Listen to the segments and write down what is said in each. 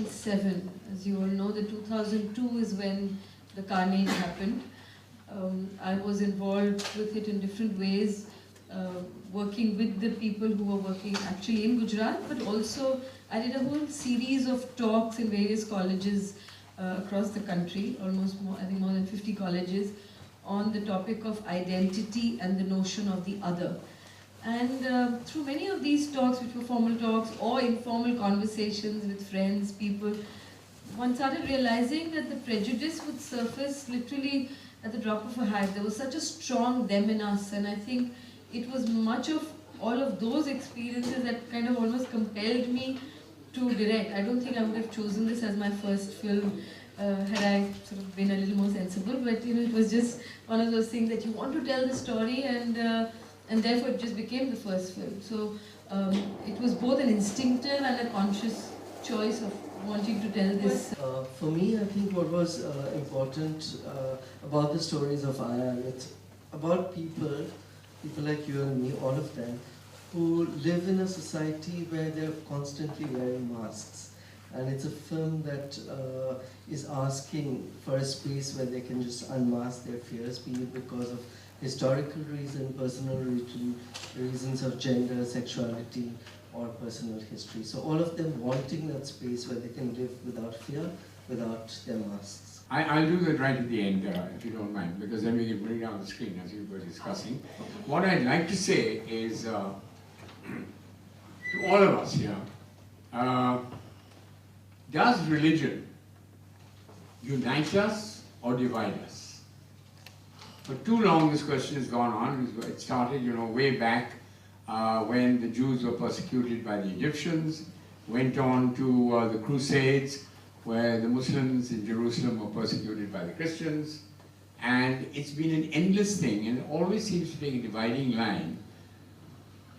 2007. As you all know, the 2002 is when the carnage happened. I was involved with it in different ways, working with the people who were working actually in Gujarat, but also I did a whole series of talks in various colleges across the country, almost more, I think more than 50 colleges, on the topic of identity and the notion of the other. And through many of these talks, which were formal talks or informal conversations with friends, people, one started realizing that the prejudice would surface literally at the drop of a hat. There was such a strong them in us, and I think it was much of all of those experiences that kind of almost compelled me to direct. I don't think I would have chosen this as my first film had I sort of been a little more sensible, but you know, it was just one of those things that you want to tell the story, and therefore it just became the first film. So it was both an instinctive and a conscious choice of wanting to tell this. For me, I think what was important about the stories of I Am, it's about people like you and me, all of them, who live in a society where they're constantly wearing masks. And it's a film that is asking for a space where they can just unmask their fears, be it because of historical reason, personal reasons of gender, sexuality, or personal history. So all of them wanting that space where they can live without fear, without their masks. I'll do that right at the end, if you don't mind, because then we can bring down the screen as you were discussing. What I'd like to say is, to all of us here, does religion unite us or divide us? For too long this question has gone on. It started, way back when the Jews were persecuted by the Egyptians, went on to the Crusades, where the Muslims in Jerusalem were persecuted by the Christians, and it's been an endless thing, and it always seems to be a dividing line.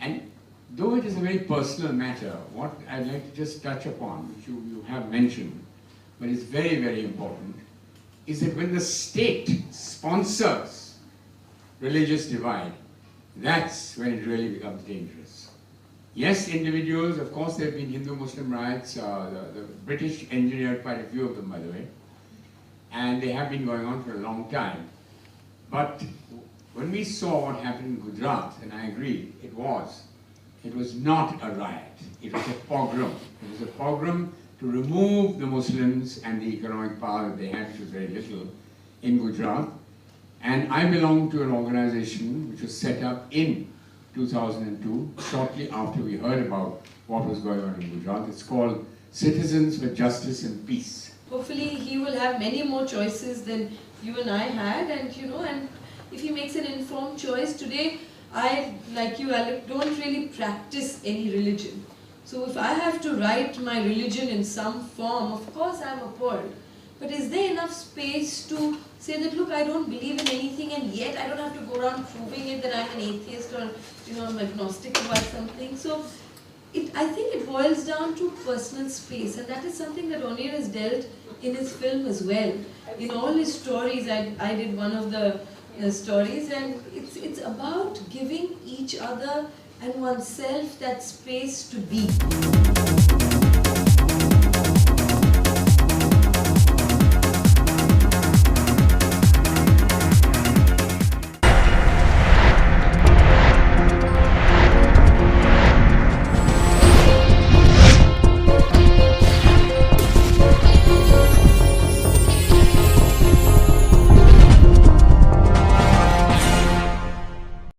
And though it is a very personal matter, what I'd like to just touch upon, which you have mentioned, but is very, very important, is that when the state sponsors religious divide, that's when it really becomes dangerous. Yes, individuals, of course there have been Hindu-Muslim riots, the British engineered quite a few of them, by the way, and they have been going on for a long time. But when we saw what happened in Gujarat, and I agree, it was not a riot, it was a pogrom. It was a pogrom to remove the Muslims and the economic power that they had, which was very little, in Gujarat. And I belong to an organization which was set up in 2002, shortly after we heard about what was going on in Gujarat. It's called Citizens for Justice and Peace. Hopefully he will have many more choices than you and I had, and and if he makes an informed choice today, I, like you, Alyque, don't really practice any religion. So if I have to write my religion in some form, of course I'm appalled. But is there enough space to say that, look, I don't believe in anything, and yet I don't have to go around proving it that I'm an atheist or I'm agnostic about something. So I think it boils down to personal space, and that is something that Onir has dealt in his film as well. In all his stories, I did one of the stories, and it's about giving each other and oneself that space to be.